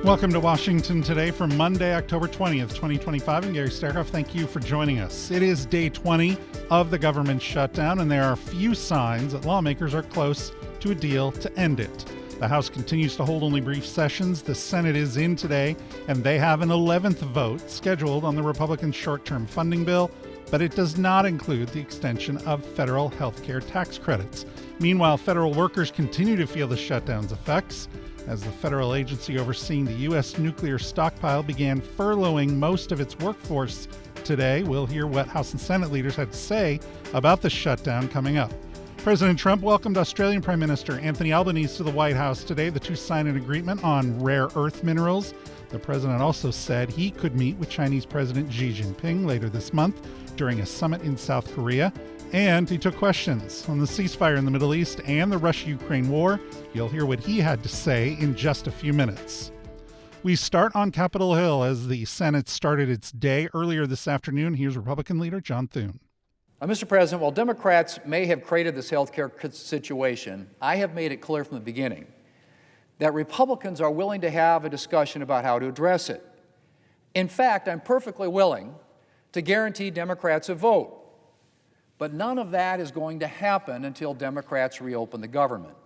Welcome to Washington Today for Monday, October 20th, 2025. I'm Gary Stairhoff. Thank you for joining us. It is day 20 of the government shutdown, and there are few signs that lawmakers are close to a deal to end it. The House continues to hold only brief sessions. The Senate is in today, and they have an 11th vote scheduled on the Republican short-term funding bill, but it does not include the extension of federal health care tax credits. Meanwhile, federal workers continue to feel the shutdown's effects, as the federal agency overseeing the U.S. nuclear stockpile began furloughing most of its workforce today. We'll hear what House and Senate leaders had to say about the shutdown coming up. President Trump welcomed Australian Prime Minister Anthony Albanese to the White House today. The two signed an agreement on rare earth minerals. The president also said he could meet with Chinese President Xi Jinping later this month during a summit in South Korea. And he took questions on the ceasefire in the Middle East and the Russia-Ukraine war. You'll hear what he had to say in just a few minutes. We start on Capitol Hill as the Senate started its day earlier this afternoon. Here's Republican leader John Thune. Mr. President, while Democrats may have created this health care situation, I have made it clear from the beginning that Republicans are willing to have a discussion about how to address it. In fact, I'm perfectly willing to guarantee Democrats a vote. But none of that is going to happen until Democrats reopen the government.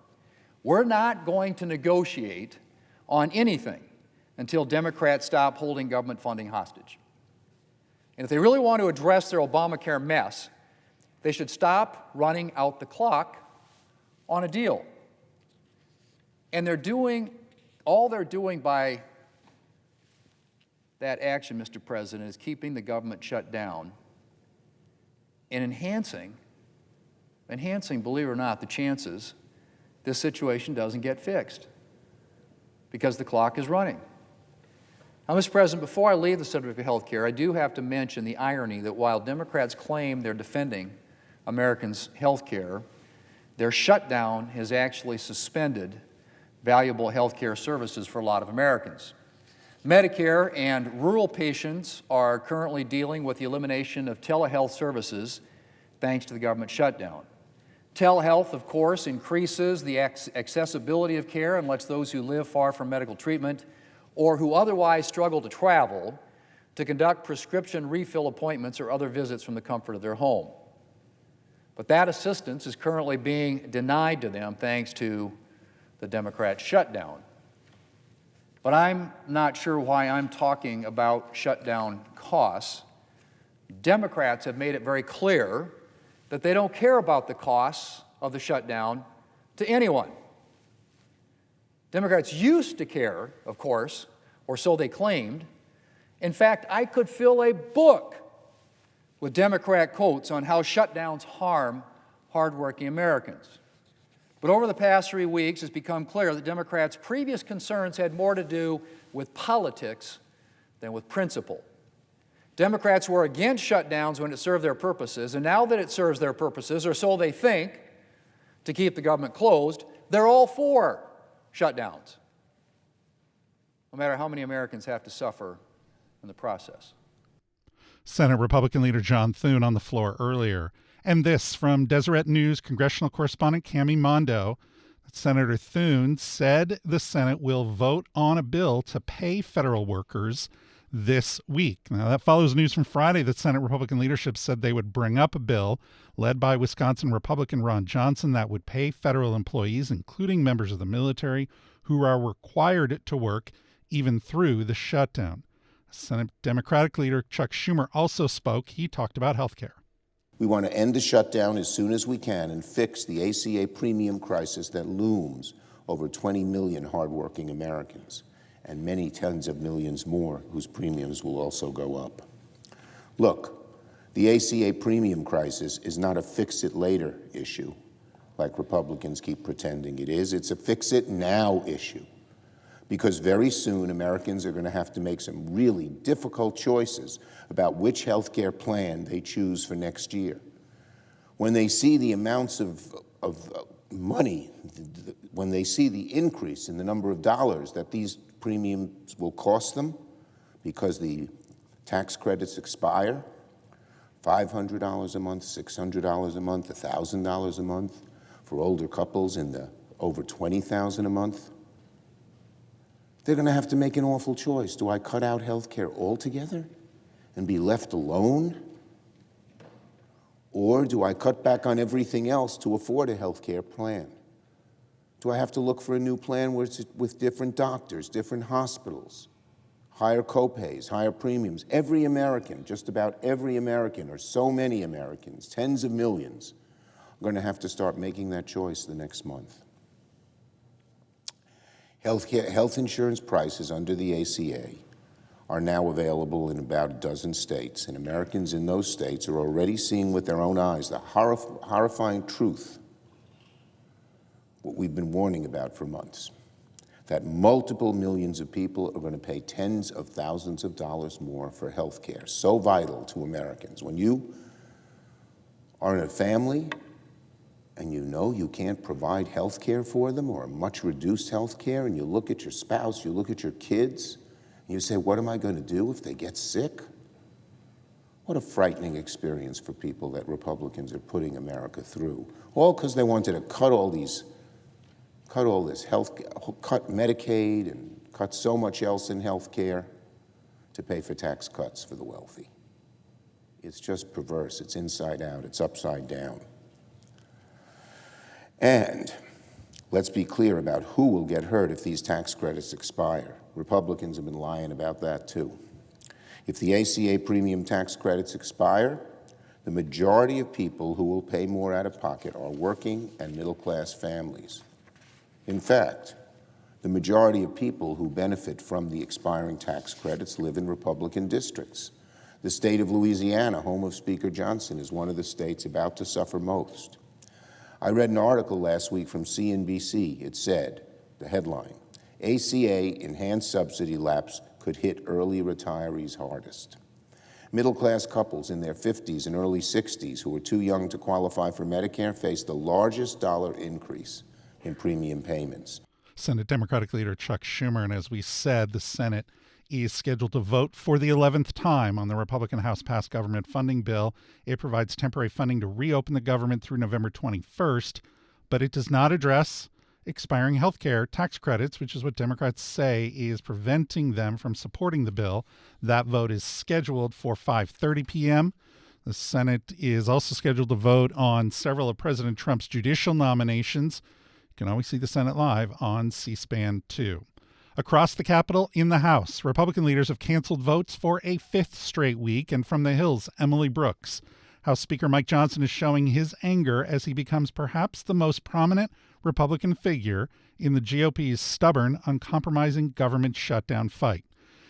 We're not going to negotiate on anything until Democrats stop holding government funding hostage. And if they really want to address their Obamacare mess, they should stop running out the clock on a deal. And all they're doing by that action, Mr. President, is keeping the government shut down and enhancing, believe it or not, the chances this situation doesn't get fixed because the clock is running. Now, Mr. President, before I leave the subject of health care, I do have to mention the irony that while Democrats claim they're defending Americans' health care, their shutdown has actually suspended valuable health care services for a lot of Americans. Medicare and rural patients are currently dealing with the elimination of telehealth services thanks to the government shutdown. Telehealth, of course, increases the accessibility of care and lets those who live far from medical treatment or who otherwise struggle to travel to conduct prescription refill appointments or other visits from the comfort of their home. But that assistance is currently being denied to them thanks to the Democrat shutdown. But I'm not sure why I'm talking about shutdown costs. Democrats have made it very clear that they don't care about the costs of the shutdown to anyone. Democrats used to care, of course, or so they claimed. In fact, I could fill a book with Democrat quotes on how shutdowns harm hardworking Americans. But over the past 3 weeks, it's become clear that Democrats' previous concerns had more to do with politics than with principle. Democrats were against shutdowns when it served their purposes, and now that it serves their purposes, or so they think, to keep the government closed, they're all for shutdowns, no matter how many Americans have to suffer in the process. Senate Republican leader John Thune on the floor earlier. And this from Deseret News congressional correspondent Cami Mondo. Senator Thune said the Senate will vote on a bill to pay federal workers this week. Now, that follows news from Friday that Senate Republican leadership said they would bring up a bill led by Wisconsin Republican Ron Johnson that would pay federal employees, including members of the military, who are required to work even through the shutdown. Senate Democratic leader Chuck Schumer also spoke. He talked about health care. We want to end the shutdown as soon as we can and fix the ACA premium crisis that looms over 20 million hardworking Americans and many tens of millions more whose premiums will also go up. Look, the ACA premium crisis is not a fix-it-later issue like Republicans keep pretending it is. It's a fix-it-now issue because very soon Americans are going to have to make some really difficult choices about which health care plan they choose for next year. When they see the amounts of money, when they see the increase in the number of dollars that these premiums will cost them because the tax credits expire, $500 a month, $600 a month, $1,000 a month for older couples in the over $20,000 a month, They're going to have to make an awful choice. Do I cut out health care altogether and be left alone? Or do I cut back on everything else to afford a health care plan? Do I have to look for a new plan with different doctors, different hospitals, higher copays, higher premiums? Every American, just about every American, or so many Americans, tens of millions, are going to have to start making that choice the next month. Health insurance prices under the ACA are now available in about a dozen states, and Americans in those states are already seeing with their own eyes the horrifying truth, what we've been warning about for months, that multiple millions of people are going to pay tens of thousands of dollars more for health care, so vital to Americans. When you are in a family and you know you can't provide health care for them, or much reduced health care, and you look at your spouse, you look at your kids, and you say, what am I going to do if they get sick? What a frightening experience for people that Republicans are putting America through, all because they wanted to cut all this health, cut Medicaid and cut so much else in health care to pay for tax cuts for the wealthy. It's just perverse. It's inside out. It's upside down. And let's be clear about who will get hurt if these tax credits expire. Republicans have been lying about that too. If the ACA premium tax credits expire, the majority of people who will pay more out of pocket are working and middle-class families. In fact, the majority of people who benefit from the expiring tax credits live in Republican districts. The state of Louisiana, home of Speaker Johnson, is one of the states about to suffer most. I read an article last week from CNBC. It said, the headline, ACA enhanced subsidy lapse could hit early retirees hardest. Middle-class couples in their 50s and early 60s who were too young to qualify for Medicare face the largest dollar increase in premium payments. Senate Democratic Leader Chuck Schumer, and as we said, the Senate is scheduled to vote for the 11th time on the Republican House-passed government funding bill. It provides temporary funding to reopen the government through November 21st, but it does not address expiring health care tax credits, which is what Democrats say is preventing them from supporting the bill. That vote is scheduled for 5:30 p.m. The Senate is also scheduled to vote on several of President Trump's judicial nominations. You can always see the Senate live on C-SPAN 2. Across the Capitol, in the House, Republican leaders have canceled votes for a fifth straight week. And from the Hill's, Emily Brooks. House Speaker Mike Johnson is showing his anger as he becomes perhaps the most prominent Republican figure in the GOP's stubborn, uncompromising government shutdown fight.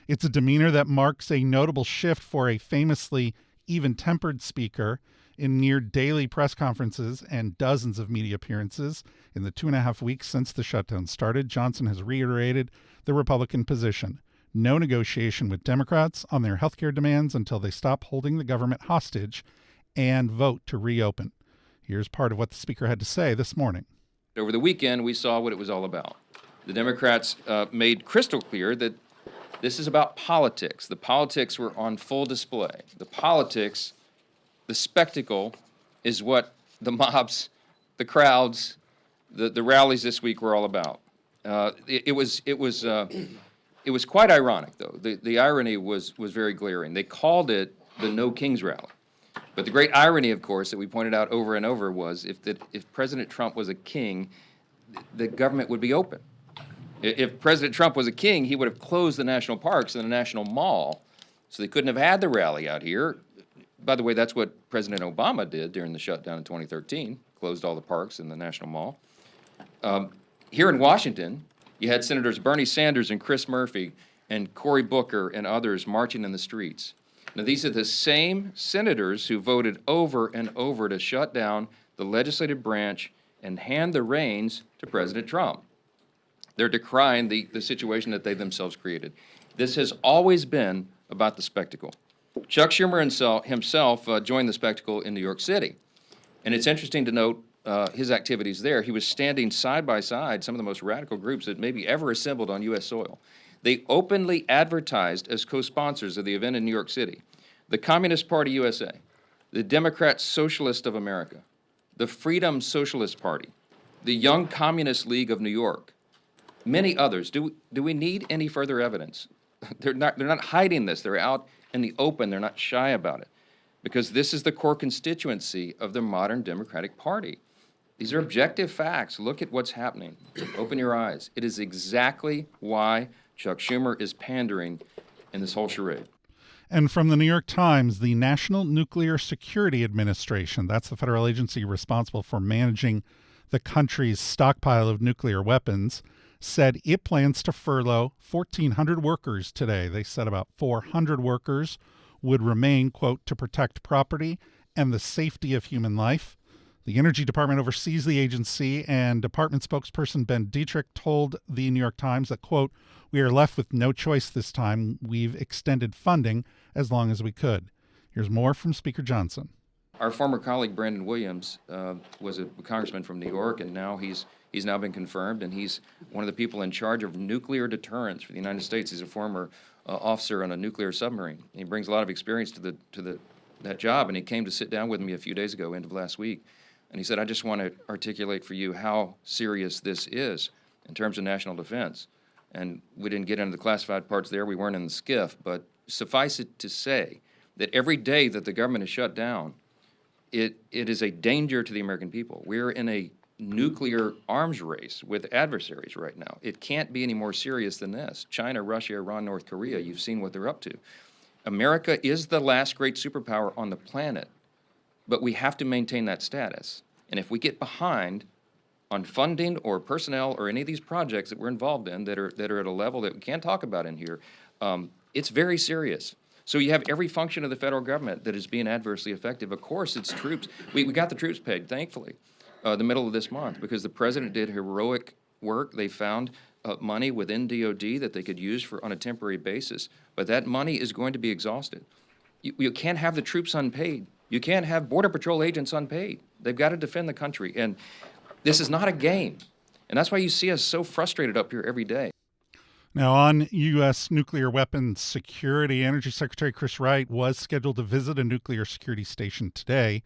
It's a demeanor that marks a notable shift for a famously even-tempered speaker. In near daily press conferences and dozens of media appearances in the 2.5 weeks since the shutdown started, Johnson has reiterated the Republican position. No negotiation with Democrats on their health care demands until they stop holding the government hostage and vote to reopen. Here's part of what the speaker had to say this morning. Over the weekend, we saw what it was all about. The Democrats made crystal clear that this is about politics. The politics were on full display. The spectacle is what the mobs, the crowds, the rallies this week were all about. It was quite ironic, though. The irony was very glaring. They called it the No Kings Rally. But the great irony, of course, that we pointed out over and over was if President Trump was a king, the government would be open. If President Trump was a king, he would have closed the national parks and the National Mall, so they couldn't have had the rally out here. By the way, that's what President Obama did during the shutdown in 2013, closed all the parks and the National Mall. Here in Washington, you had Senators Bernie Sanders and Chris Murphy and Cory Booker and others marching in the streets. Now, these are the same senators who voted over and over to shut down the legislative branch and hand the reins to President Trump. They're decrying the situation that they themselves created. This has always been about the spectacle. Chuck Schumer himself joined the spectacle in New York City. And it's interesting to note his activities there. He was standing side by side some of the most radical groups that maybe ever assembled on U.S. soil. They openly advertised as co-sponsors of the event in New York City the Communist Party USA, the Democrat Socialist of America, the Freedom Socialist Party, the Young Communist League of New York, many others. Do we need any further evidence? They're not hiding this. They're out in the open. They're not shy about it, because this is the core constituency of the modern Democratic Party. These are objective facts. Look at what's happening. Open your eyes. It is exactly why Chuck Schumer is pandering in this whole charade. And from the New York Times, the National Nuclear Security Administration, that's the federal agency responsible for managing the country's stockpile of nuclear weapons, said it plans to furlough 1,400 workers today. They said about 400 workers would remain, quote, to protect property and the safety of human life. The Energy Department oversees the agency, and department spokesperson Ben Dietrich told the New York Times that, quote, we are left with no choice this time. We've extended funding as long as we could. Here's more from Speaker Johnson. Our former colleague Brandon Williams was a congressman from New York, and now he's now been confirmed, and he's one of the people in charge of nuclear deterrence for the United States. He's a former officer on a nuclear submarine. He brings a lot of experience to that job, and he came to sit down with me a few days ago, end of last week, and he said, I just want to articulate for you how serious this is in terms of national defense. And we didn't get into the classified parts there. We weren't in the skiff, but suffice it to say that every day that the government is shut down, it is a danger to the American people. We're in a nuclear arms race with adversaries right now. It can't be any more serious than this. China, Russia, Iran, North Korea, you've seen what they're up to. America is the last great superpower on the planet, but we have to maintain that status. And if we get behind on funding or personnel or any of these projects that we're involved in that are at a level that we can't talk about in here, it's very serious. So you have every function of the federal government that is being adversely affected. Of course, it's troops. We got the troops paid, thankfully, the middle of this month, because the president did heroic work. They found money within DOD that they could use on a temporary basis. But that money is going to be exhausted. You can't have the troops unpaid. You can't have Border Patrol agents unpaid. They've got to defend the country. And this is not a game. And that's why you see us so frustrated up here every day. Now, on U.S. nuclear weapons security, Energy Secretary Chris Wright was scheduled to visit a nuclear security station today.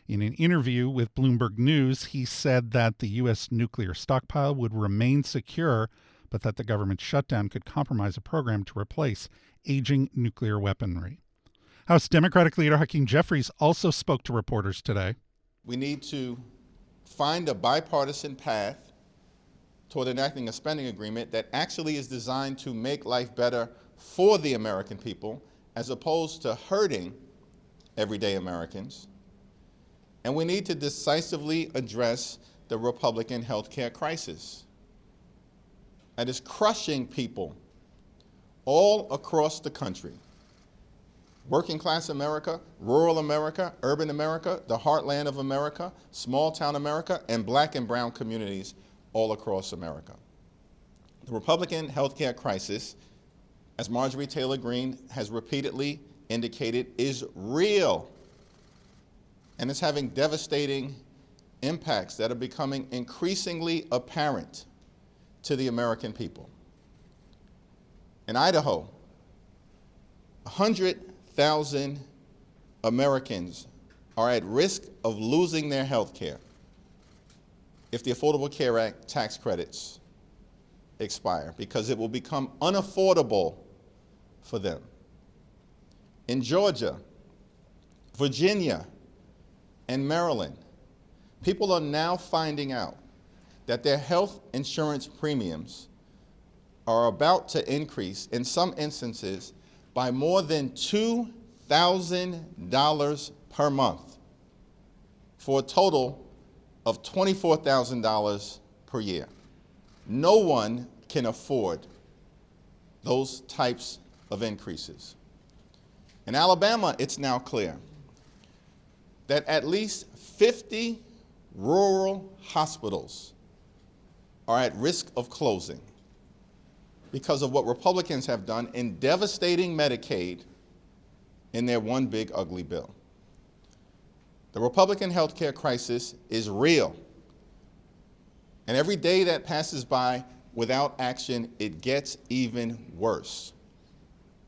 In an interview with Bloomberg News, he said that the U.S. nuclear stockpile would remain secure, but that the government shutdown could compromise a program to replace aging nuclear weaponry. House Democratic leader Hakeem Jeffries also spoke to reporters today. We need to find a bipartisan path toward enacting a spending agreement that actually is designed to make life better for the American people, as opposed to hurting everyday Americans. And we need to decisively address the Republican health care crisis that is crushing people all across the country. Working class America, rural America, urban America, the heartland of America, small town America, and black and brown communities all across America. The Republican health care crisis, as Marjorie Taylor Greene has repeatedly indicated, is real. And it's having devastating impacts that are becoming increasingly apparent to the American people. In Idaho, 100,000 Americans are at risk of losing their health care if the Affordable Care Act tax credits expire, because it will become unaffordable for them. In Georgia, Virginia, and Maryland, people are now finding out that their health insurance premiums are about to increase, in some instances, by more than $2,000 per month, for a total of $24,000 per year. No one can afford those types of increases. In Alabama, it's now clear that at least 50 rural hospitals are at risk of closing because of what Republicans have done in devastating Medicaid in their one big ugly bill. The Republican health care crisis is real. And every day that passes by without action, it gets even worse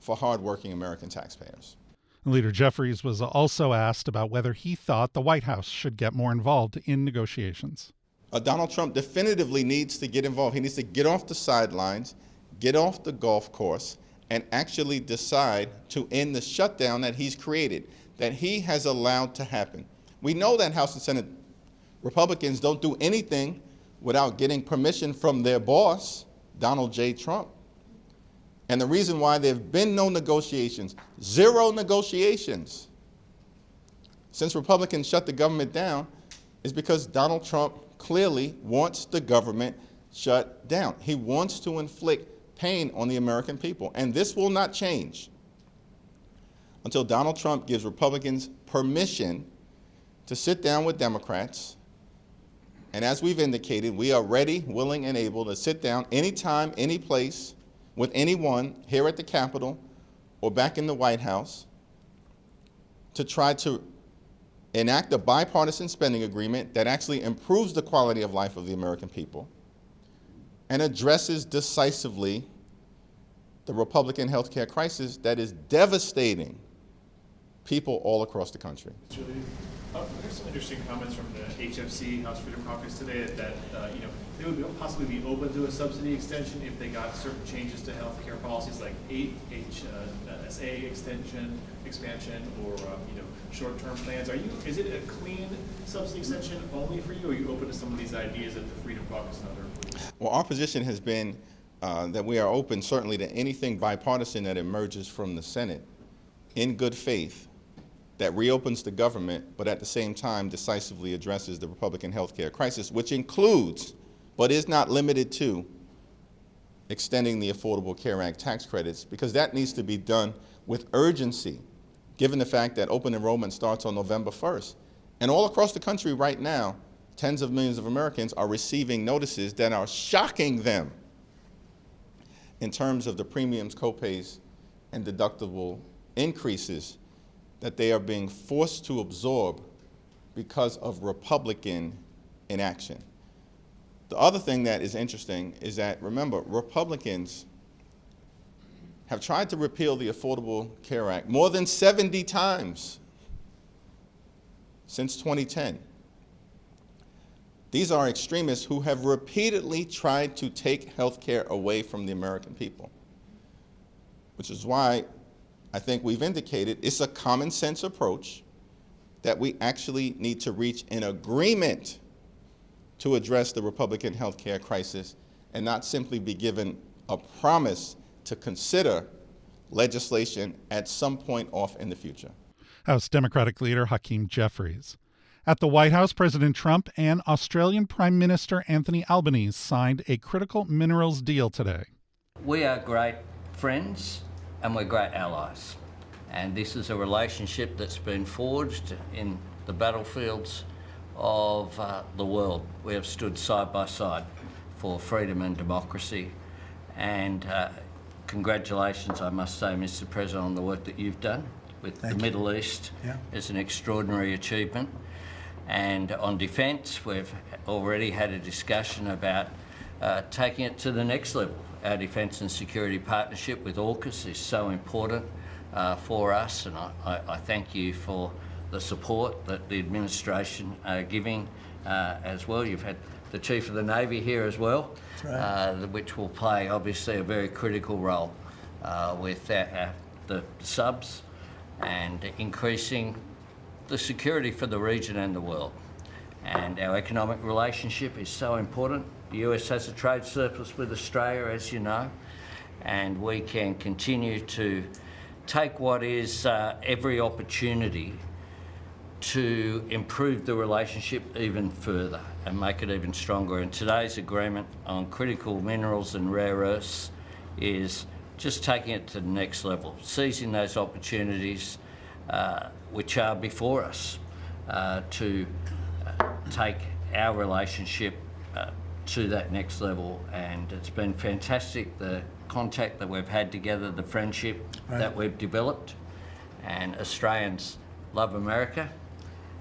for hardworking American taxpayers. Leader Jeffries was also asked about whether he thought the White House should get more involved in negotiations. Donald Trump definitively needs to get involved. He needs to get off the sidelines, get off the golf course, and actually decide to end the shutdown that he's created, that he has allowed to happen. We know that House and Senate Republicans don't do anything without getting permission from their boss, Donald J. Trump. And the reason why there have been no negotiations, zero negotiations, since Republicans shut the government down, is because Donald Trump clearly wants the government shut down. He wants to inflict pain on the American people. And this will not change until Donald Trump gives Republicans permission to sit down with Democrats. And as we've indicated, we are ready, willing, and able to sit down anytime, any place, with anyone here at the Capitol or back in the White House to try to enact a bipartisan spending agreement that actually improves the quality of life of the American people and addresses decisively the Republican health care crisis that is devastating people all across the country. There's some interesting comments from the HFC, House Freedom Caucus today, that they would possibly be open to a subsidy extension if they got certain changes to health care policies like HSA expansion, or short-term plans. Is it a clean subsidy extension only for you, or are you open to some of these ideas that the Freedom Caucus and other? Well, our position has been that we are open certainly to anything bipartisan that emerges from the Senate in good faith, that reopens the government, but at the same time decisively addresses the Republican health care crisis, which includes, but is not limited to, extending the Affordable Care Act tax credits, because that needs to be done with urgency, given the fact that open enrollment starts on November 1st. And all across the country right now, tens of millions of Americans are receiving notices that are shocking them in terms of the premiums, copays, and deductible increases that they are being forced to absorb because of Republican inaction. The other thing that is interesting is that, remember, Republicans have tried to repeal the Affordable Care Act more than 70 times since 2010. These are extremists who have repeatedly tried to take health care away from the American people, which is why I think we've indicated it's a common sense approach that we actually need to reach an agreement to address the Republican health care crisis and not simply be given a promise to consider legislation at some point off in the future. House Democratic leader Hakeem Jeffries. At the White House, President Trump and Australian Prime Minister Anthony Albanese signed a critical minerals deal today. We are great friends and we're great allies. And this is a relationship that's been forged in the battlefields of the world. We have stood side by side for freedom and democracy. And congratulations, I must say, Mr. President, on the work that you've done with the Middle East. Yeah. It's an extraordinary achievement. And on defence, we've already had a discussion about taking it to the next level. Our defence and security partnership with AUKUS is so important for us, and I thank you for the support that the administration are giving as well. You've had the Chief of the Navy here as well, which will play obviously a very critical role with the subs and increasing the security for the region and the world. And our economic relationship is so important. The US has a trade surplus with Australia, as you know, and we can continue to take what is every opportunity to improve the relationship even further and make it even stronger. And today's agreement on critical minerals and rare earths is just taking it to the next level, seizing those opportunities which are before us to take our relationship to that next level. And it's been fantastic, the contact that we've had together, the friendship that we've developed. And Australians love America,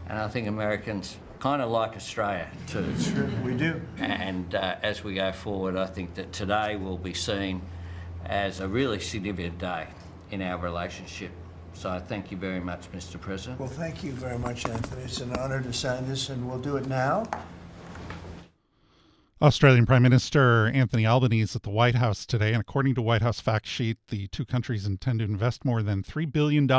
and I think Americans kind of like Australia too. Sure, we do. And as we go forward, I think that today will be seen as a really significant day in our relationship. So I thank you very much, Mr. President. Well, thank you very much, Anthony. It's an honor to sign this, and we'll do it now. Australian Prime Minister Anthony Albanese at the White House today, and according to White House fact sheet, the two countries intend to invest more than $3 billion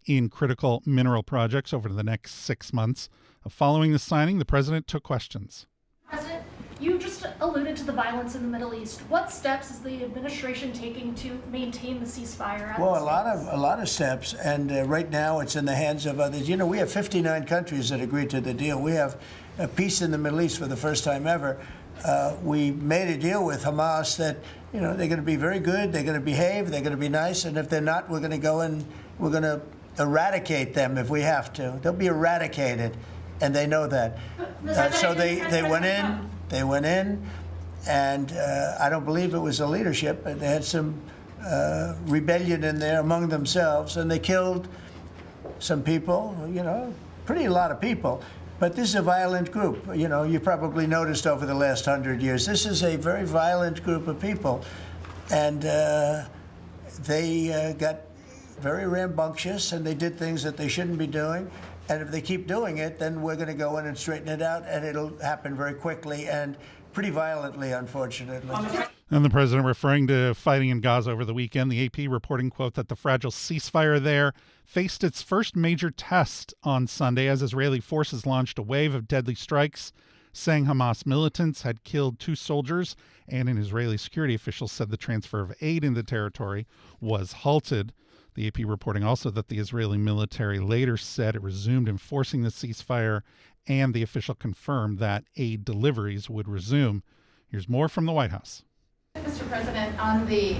in critical mineral projects over the next 6 months. Following the signing, the president took questions. President, you just alluded to the violence in the Middle East. What steps is the administration taking to maintain the ceasefire? Well, a lot of steps, and right now it's in the hands of others. You know, we have 59 countries that agreed to the deal. We have a peace in the Middle East for the first time ever. We made a deal with Hamas that, you know, they're going to be very good, they're going to behave, they're going to be nice, and if they're not, we're going to go and we're going to eradicate them if we have to. They'll be eradicated, and they know that. So they went in, and I don't believe it was the leadership, but they had some rebellion in there among themselves, and they killed some people, you know, a lot of people. But this is a violent group. You know, you probably noticed over the last 100 years, this is a very violent group of people. And they got very rambunctious, and they did things that they shouldn't be doing. And if they keep doing it, then we're going to go in and straighten it out, and it'll happen very quickly and pretty violently, unfortunately. And the president referring to fighting in Gaza over the weekend, the AP reporting, quote, that the fragile ceasefire there faced its first major test on Sunday as Israeli forces launched a wave of deadly strikes, saying Hamas militants had killed 2 soldiers, and an Israeli security official said the transfer of aid in the territory was halted. The AP reporting also that the Israeli military later said it resumed enforcing the ceasefire, and the official confirmed that aid deliveries would resume. Here's more from the White House. Mr. President, on the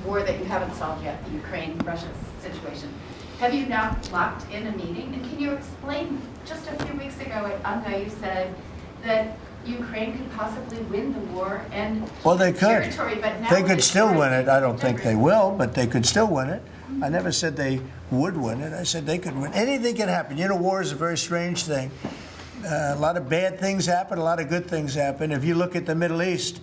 war that you haven't solved yet, the Ukraine-Russia situation, have you now locked in a meeting? And can you explain, just a few weeks ago at UNGA, you said that Ukraine could possibly win the war and they could. Territory, but now they could still win it. I don't think they will, but they could still win it. I never said they would win it. I said they could win. Anything can happen. You know, war is a very strange thing. A lot of bad things happen, a lot of good things happen. If you look at the Middle East,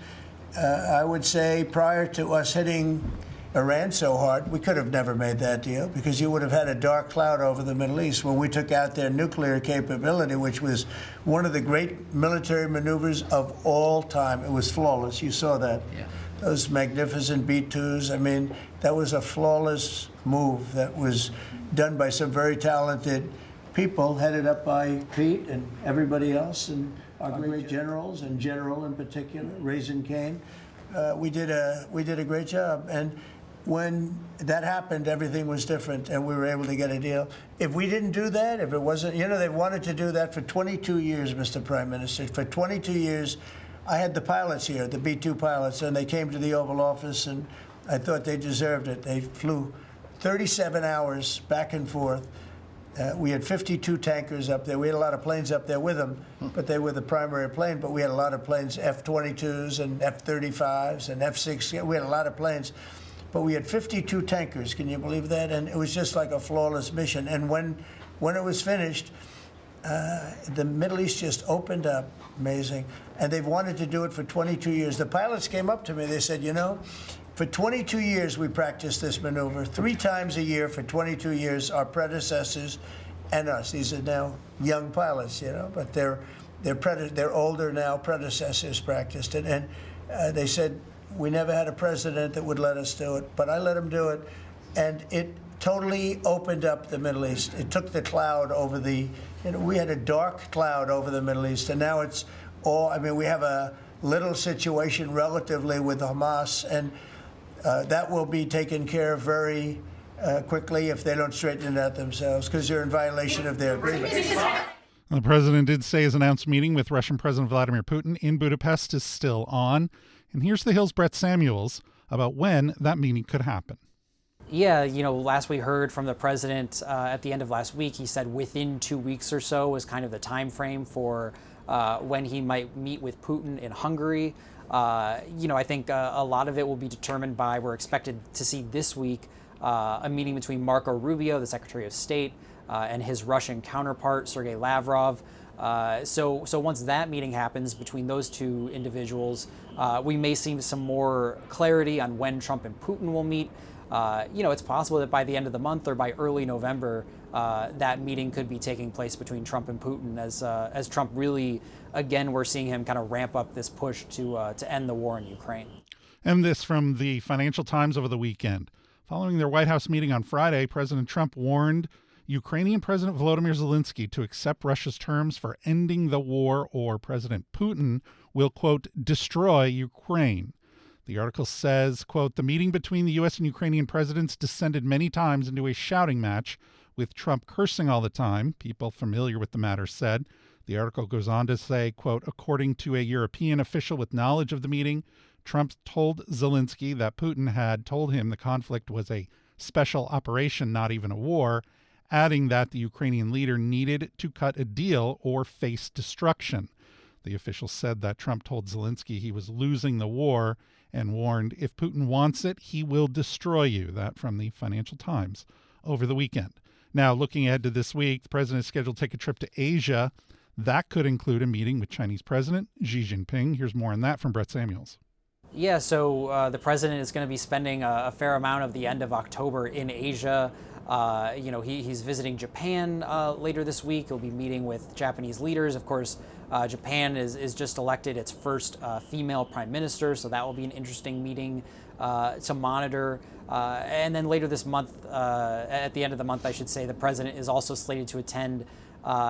I would say prior to us hitting Iran so hard, we could have never made that deal, because you would have had a dark cloud over the Middle East when we took out their nuclear capability, which was one of the great military maneuvers of all time. It was flawless. You saw that. Yeah. Those magnificent B-2s. I mean, that was a flawless move that was done by some very talented people, headed up by Pete and everybody else, and our great generals, and General in particular, Raisin Kane. We did a great job, and when that happened, everything was different, and we were able to get a deal. If we didn't do that, if it wasn't, you know, they wanted to do that for 22 years, Mr. Prime Minister. For 22 years, I had the pilots here, the B-2 pilots, and they came to the Oval Office, and I thought they deserved it. They flew 37 hours back and forth. We had 52 tankers up there. We had a lot of planes up there with them, but they were the primary plane. But we had a lot of planes, F-22s and F-35s and F-6. We had a lot of planes. But we had 52 tankers. Can you believe that? And it was just like a flawless mission. And when it was finished, the Middle East just opened up. Amazing. And they've wanted to do it for 22 years. The pilots came up to me. They said, you know, for 22 years, we practiced this maneuver 3 times a year for 22 years, our predecessors and us. These are now young pilots, you know, but they're older now. Predecessors practiced it. And they said, we never had a president that would let us do it, but I let him do it. And it totally opened up the Middle East. It took the cloud over the, you know, we had a dark cloud over the Middle East, and now it's all, I mean, we have a little situation relatively with Hamas, and that will be taken care of very quickly if they don't straighten it out themselves, because they're in violation of their agreement. The president did say his announced meeting with Russian President Vladimir Putin in Budapest is still on. And here's the Hill's Brett Samuels about when that meeting could happen. Yeah, you know, last we heard from the president at the end of last week, he said within 2 weeks or so was kind of the time frame for when he might meet with Putin in Hungary. You know, I think a lot of it will be determined by, we're expected to see this week a meeting between Marco Rubio, the Secretary of State, and his Russian counterpart, Sergei Lavrov. So once that meeting happens between those two individuals, we may see some more clarity on when Trump and Putin will meet. it's possible that by the end of the month or by early November, that meeting could be taking place between Trump and Putin as Trump really, again, we're seeing him kind of ramp up this push to end the war in Ukraine. And this from the Financial Times over the weekend. Following their White House meeting on Friday, President Trump warned Ukrainian President Volodymyr Zelensky to accept Russia's terms for ending the war, or President Putin will, quote, destroy Ukraine. The article says, quote, the meeting between the U.S. and Ukrainian presidents descended many times into a shouting match, with Trump cursing all the time, people familiar with the matter said. The article goes on to say, quote, according to a European official with knowledge of the meeting, Trump told Zelensky that Putin had told him the conflict was a special operation, not even a war, adding that the Ukrainian leader needed to cut a deal or face destruction. The official said that Trump told Zelensky he was losing the war and warned, if Putin wants it, he will destroy you. That from the Financial Times over the weekend. Now, looking ahead to this week, the president is scheduled to take a trip to Asia. That could include a meeting with Chinese President Xi Jinping. Here's more on that from Brett Samuels. Yeah, so the president is going to be spending a fair amount of the end of October in Asia. He's visiting Japan later this week. He'll be meeting with Japanese leaders. Of course, Japan is just elected its first female prime minister, so that will be an interesting meeting to monitor. And then later this month, at the end of the month, I should say, the president is also slated to attend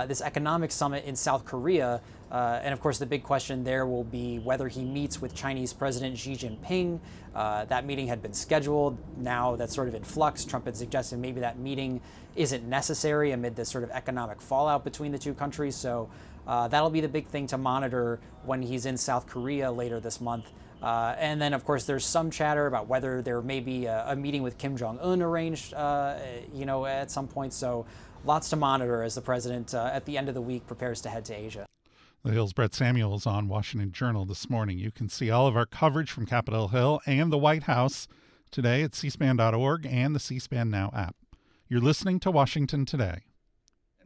this economic summit in South Korea. And of course, the big question there will be whether he meets with Chinese President Xi Jinping. That meeting had been scheduled. Now that's sort of in flux. Trump had suggested maybe that meeting isn't necessary amid this sort of economic fallout between the two countries. So that'll be the big thing to monitor when he's in South Korea later this month. And then, of course, there's some chatter about whether there may be a meeting with Kim Jong-un arranged, at some point. So lots to monitor as the president, at the end of the week, prepares to head to Asia. The Hill's Brett Samuels on Washington Journal this morning. You can see all of our coverage from Capitol Hill and the White House today at cspan.org and the C-SPAN Now app. You're listening to Washington Today.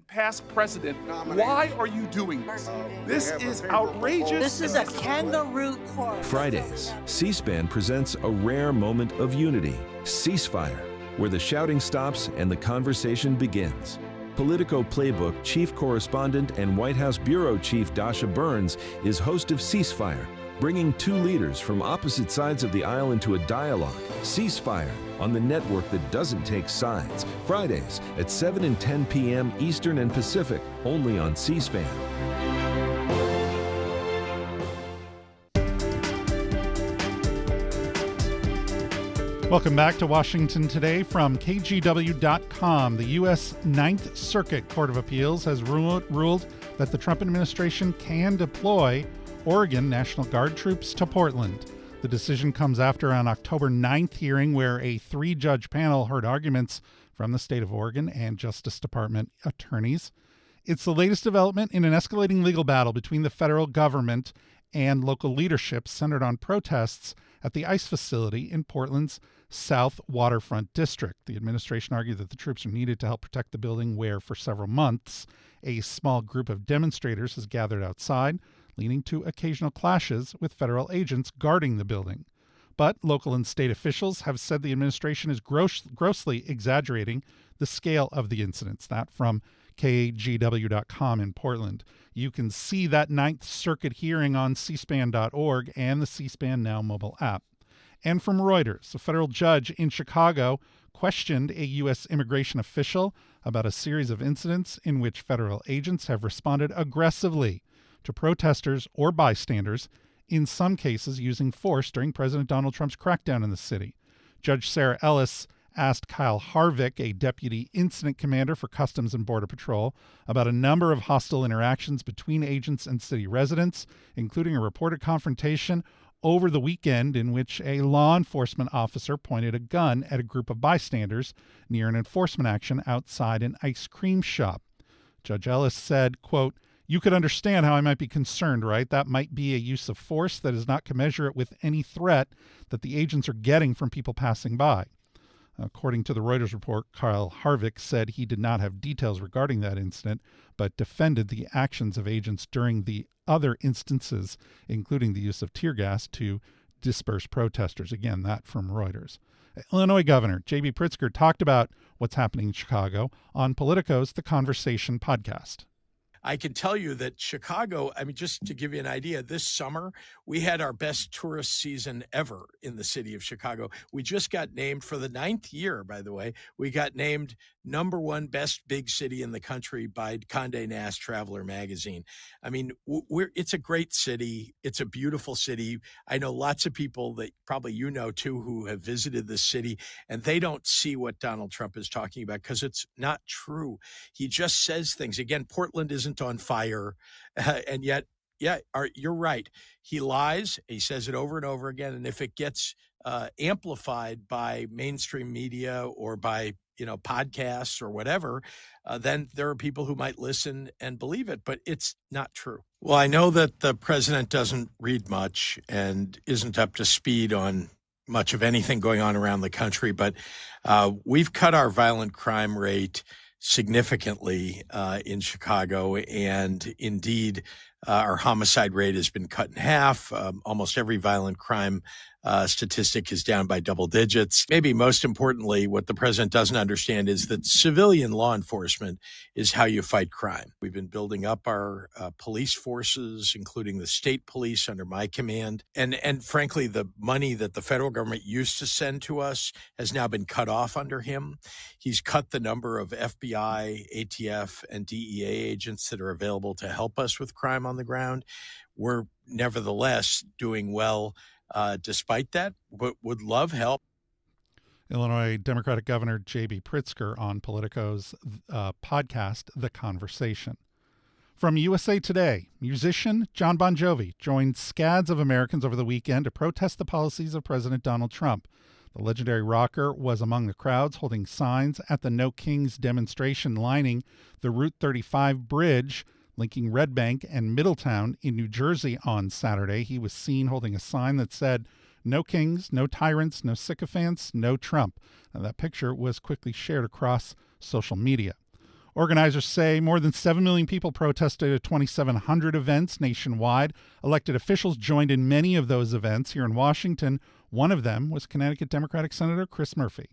Past president, why are you doing this? This is outrageous. This is a kangaroo court. Fridays, C-SPAN presents a rare moment of unity, Ceasefire, where the shouting stops and the conversation begins. Politico Playbook chief correspondent and White House bureau chief Dasha Burns is host of Ceasefire, bringing two leaders from opposite sides of the aisle into a dialogue. Ceasefire on the network that doesn't take sides. Fridays at 7 and 10 p.m. Eastern and Pacific, only on C-SPAN. Welcome back to Washington Today from KGW.com. The U.S. Ninth Circuit Court of Appeals has ruled that the Trump administration can deploy Oregon National Guard troops to Portland. The decision comes after an October 9th hearing where a 3-judge panel heard arguments from the state of Oregon and Justice Department attorneys. It's the latest development in an escalating legal battle between the federal government and local leadership centered on protests at the ICE facility in Portland's South Waterfront District. The administration argued that the troops are needed to help protect the building where, for several months, a small group of demonstrators has gathered outside, leading to occasional clashes with federal agents guarding the building. But local and state officials have said the administration is grossly exaggerating the scale of the incidents. That from KGW.com in Portland. You can see that Ninth Circuit hearing on cspan.org and the C-SPAN Now mobile app. And from Reuters, a federal judge in Chicago questioned a U.S. immigration official about a series of incidents in which federal agents have responded aggressively to protesters or bystanders, in some cases using force during President Donald Trump's crackdown in the city. Judge Sarah Ellis asked Kyle Harvick, a deputy incident commander for Customs and Border Patrol, about a number of hostile interactions between agents and city residents, including a reported confrontation over the weekend in which a law enforcement officer pointed a gun at a group of bystanders near an enforcement action outside an ice cream shop. Judge Ellis said, quote, "You could understand how I might be concerned, right? That might be a use of force that is not commensurate with any threat that the agents are getting from people passing by." According to the Reuters report, Kyle Harvick said he did not have details regarding that incident, but defended the actions of agents during the other instances, including the use of tear gas, to disperse protesters. Again, that from Reuters. Illinois Governor J.B. Pritzker talked about what's happening in Chicago on Politico's The Conversation podcast. I can tell you that Chicago, I mean, just to give you an idea, this summer, we had our best tourist season ever in the city of Chicago. We just got named for the 9th year, by the way. We got named #1 best big city in the country by Condé Nast Traveler magazine. I mean, it's a great city. It's a beautiful city. I know lots of people that probably you know too who have visited this city, and they don't see what Donald Trump is talking about because it's not true. He just says things. Again, Portland isn't on fire, and yet, you're right. He lies. He says it over and over again, and if it gets amplified by mainstream media or by podcasts or whatever, then there are people who might listen and believe it, but it's not true. Well, I know that the president doesn't read much and isn't up to speed on much of anything going on around the country, but we've cut our violent crime rate significantly in Chicago, and indeed, our homicide rate has been cut in half. Almost every violent crime statistic is down by double digits. Maybe most importantly, what the president doesn't understand is that civilian law enforcement is how you fight crime. We've been building up our police forces, including the state police under my command. And frankly, the money that the federal government used to send to us has now been cut off under him. He's cut the number of FBI, ATF, and DEA agents that are available to help us with crime on the ground. We're nevertheless doing well despite that, but would love help. Illinois Democratic Governor J.B. Pritzker on Politico's podcast, The Conversation. From USA Today, musician John Bon Jovi joined scads of Americans over the weekend to protest the policies of President Donald Trump. The legendary rocker was among the crowds holding signs at the No Kings demonstration lining the Route 35 bridge linking Red Bank and Middletown in New Jersey on Saturday. He was seen holding a sign that said, "No kings, no tyrants, no sycophants, no Trump." Now, that picture was quickly shared across social media. Organizers say more than 7 million people protested at 2,700 events nationwide. Elected officials joined in many of those events here in Washington. One of them was Connecticut Democratic Senator Chris Murphy.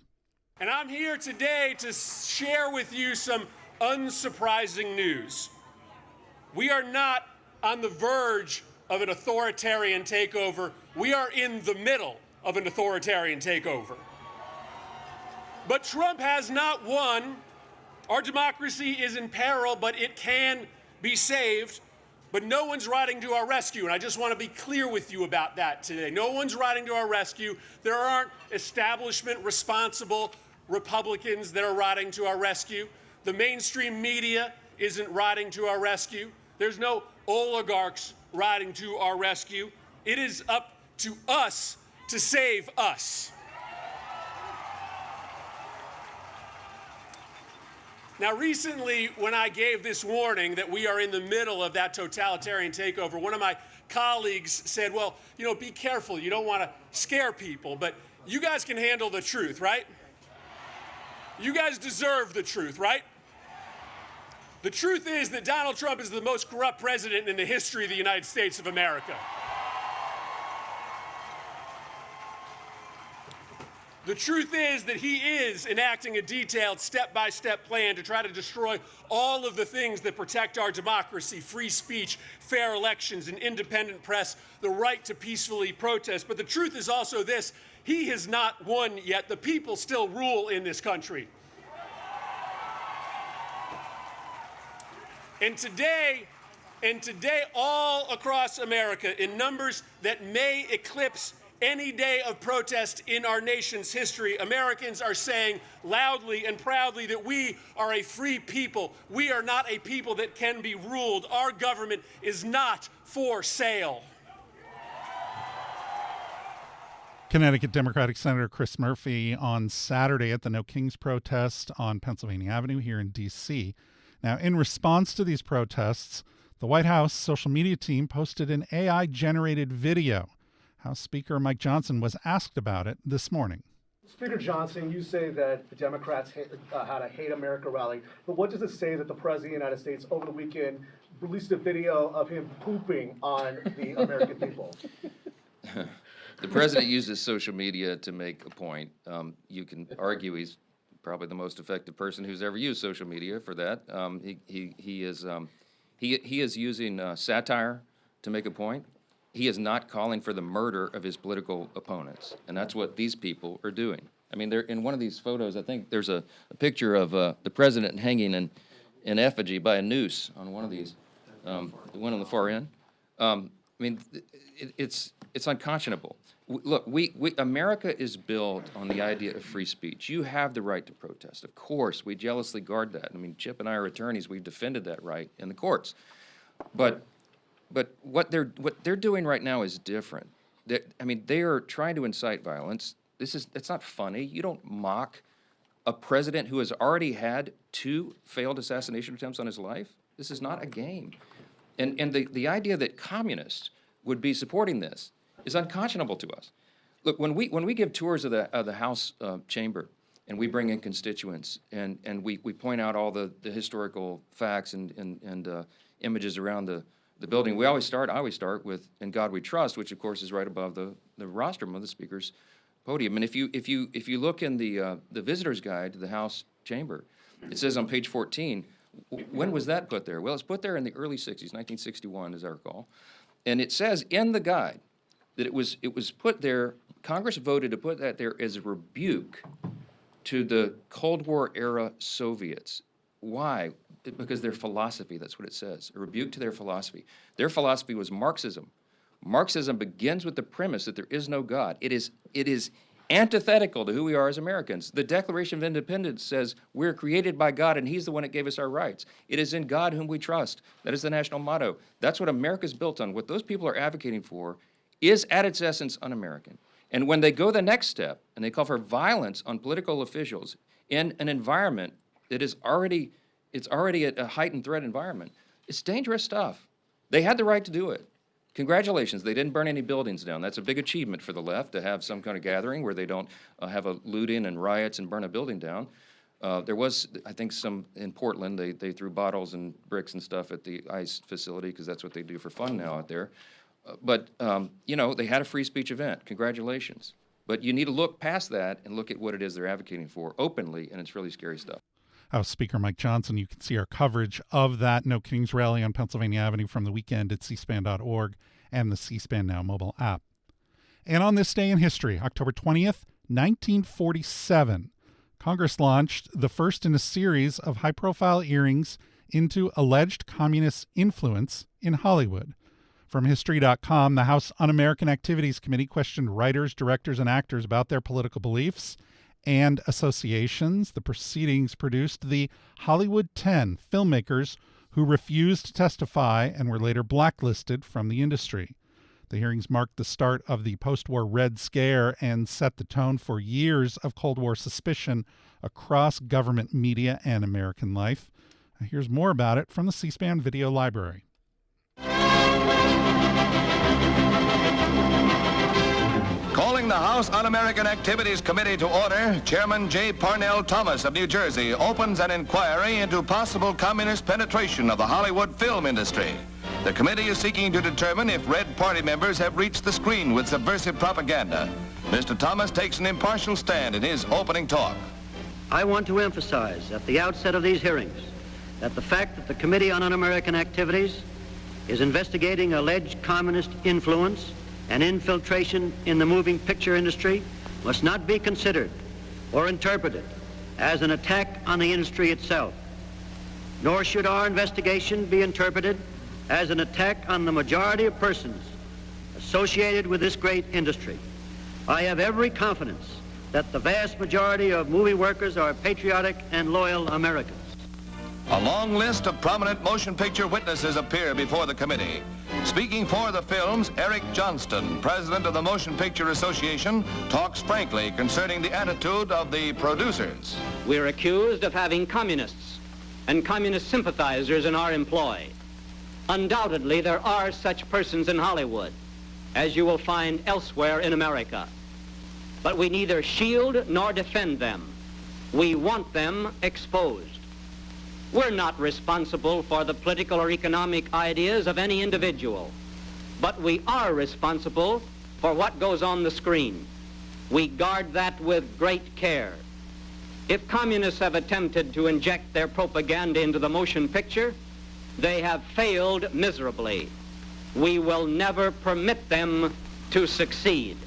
And I'm here today to share with you some unsurprising news. We are not on the verge of an authoritarian takeover. We are in the middle of an authoritarian takeover. But Trump has not won. Our democracy is in peril, but it can be saved. But no one's riding to our rescue, and I just want to be clear with you about that today. No one's riding to our rescue. There aren't establishment responsible Republicans that are riding to our rescue. The mainstream media isn't riding to our rescue. There's no oligarchs riding to our rescue. It is up to us to save us. Now, recently, when I gave this warning that we are in the middle of that totalitarian takeover, one of my colleagues said, well, be careful. You don't want to scare people, but you guys can handle the truth, right? You guys deserve the truth, right? The truth is that Donald Trump is the most corrupt president in the history of the United States of America. The truth is that he is enacting a detailed step-by-step plan to try to destroy all of the things that protect our democracy: free speech, fair elections, an independent press, the right to peacefully protest. But the truth is also this: he has not won yet. The people still rule in this country. And today, all across America, in numbers that may eclipse any day of protest in our nation's history, Americans are saying loudly and proudly that we are a free people. We are not a people that can be ruled. Our government is not for sale. Connecticut Democratic Senator Chris Murphy on Saturday at the No Kings protest on Pennsylvania Avenue here in D.C. Now, in response to these protests, the White House social media team posted an AI-generated video. House Speaker Mike Johnson was asked about it this morning. Speaker Johnson, you say that the Democrats had a Hate America rally, but what does it say that the President of the United States over the weekend released a video of him pooping on the American people? The president uses social media to make a point. You can argue he's probably the most effective person who's ever used social media for that. He is using satire to make a point. He is not calling for the murder of his political opponents, and that's what these people are doing. I mean, they're in one of these photos. I think there's a picture of the president hanging in effigy by a noose on one of these, the one on the far end. I mean, it's unconscionable. Look, America is built on the idea of free speech. You have the right to protest. Of course, we jealously guard that. I mean, Chip and I are attorneys. We've defended that right in the courts. But what they're doing right now is different. They are trying to incite violence. It's not funny. You don't mock a president who has already had 2 failed assassination attempts on his life. This is not a game. And the idea that communists would be supporting this is unconscionable to us. Look, when we give tours of the House chamber and we bring in constituents and we point out all the historical facts and images around the building, I always start with "In God We Trust," which of course is right above the rostrum of the speaker's podium. And if you look in the visitor's guide to the House chamber, it says on page 14, when was that put there? Well, it's put there in the early 60s, 1961, as I recall. And it says in the guide that it was put there, Congress voted to put that there as a rebuke to the Cold War era Soviets. Why? Because their philosophy, that's what it says, a rebuke to their philosophy. Their philosophy was Marxism. Marxism begins with the premise that there is no God. It is antithetical to who we are as Americans. The Declaration of Independence says we're created by God and He's the one that gave us our rights. It is in God whom we trust. That is the national motto. That's what America's built on. What those people are advocating for is at its essence un-American. And when they go the next step and they call for violence on political officials in an environment that is already a heightened threat environment, it's dangerous stuff. They had the right to do it. Congratulations, they didn't burn any buildings down. That's a big achievement for the left, to have some kind of gathering where they don't have a looting and riots and burn a building down. There was, I think, some in Portland, they threw bottles and bricks and stuff at the ICE facility because that's what they do for fun now out there. But they had a free speech event. Congratulations. But you need to look past that and look at what it is they're advocating for openly, and it's really scary stuff. House Speaker Mike Johnson. You can see our coverage of that No Kings rally on Pennsylvania Avenue from the weekend at cspan.org and the C-SPAN Now mobile app. And on this day in history, October 20th, 1947, Congress launched the first in a series of high-profile hearings into alleged communist influence in Hollywood. From History.com, the House Un-American Activities Committee questioned writers, directors, and actors about their political beliefs and associations. The proceedings produced the Hollywood 10 filmmakers who refused to testify and were later blacklisted from the industry. The hearings marked the start of the post-war Red Scare and set the tone for years of Cold War suspicion across government media and American life. Here's more about it from the C-SPAN Video Library. Calling the House Un-American Activities Committee to order, Chairman J. Parnell Thomas of New Jersey opens an inquiry into possible communist penetration of the Hollywood film industry. The committee is seeking to determine if Red Party members have reached the screen with subversive propaganda. Mr. Thomas takes an impartial stand in his opening talk. I want to emphasize at the outset of these hearings that the fact that the Committee on Un-American Activities is investigating alleged communist influence and infiltration in the moving picture industry must not be considered or interpreted as an attack on the industry itself, nor should our investigation be interpreted as an attack on the majority of persons associated with this great industry. I have every confidence that the vast majority of movie workers are patriotic and loyal Americans. A long list of prominent motion picture witnesses appear before the committee. Speaking for the films, Eric Johnston, president of the Motion Picture Association, talks frankly concerning the attitude of the producers. We're accused of having communists and communist sympathizers in our employ. Undoubtedly, there are such persons in Hollywood, as you will find elsewhere in America. But we neither shield nor defend them. We want them exposed. We're not responsible for the political or economic ideas of any individual, but we are responsible for what goes on the screen. We guard that with great care. If communists have attempted to inject their propaganda into the motion picture, they have failed miserably. We will never permit them to succeed.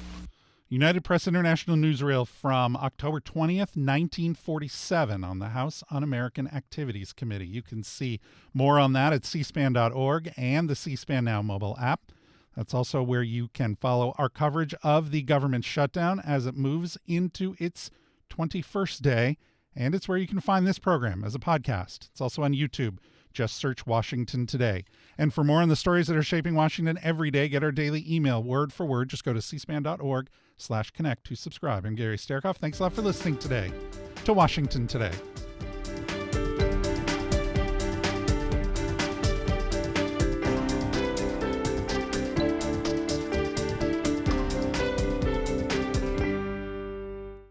United Press International newsreel from October 20th, 1947 on the House Un-American Activities Committee. You can see more on that at cspan.org and the C-SPAN Now mobile app. That's also where you can follow our coverage of the government shutdown as it moves into its 21st day. And it's where you can find this program as a podcast. It's also on YouTube. Just search Washington Today. And for more on the stories that are shaping Washington every day, get our daily email word for word. Just go to cspan.org/connect to subscribe. I'm Gary Sterkoff. Thanks a lot for listening today to Washington Today.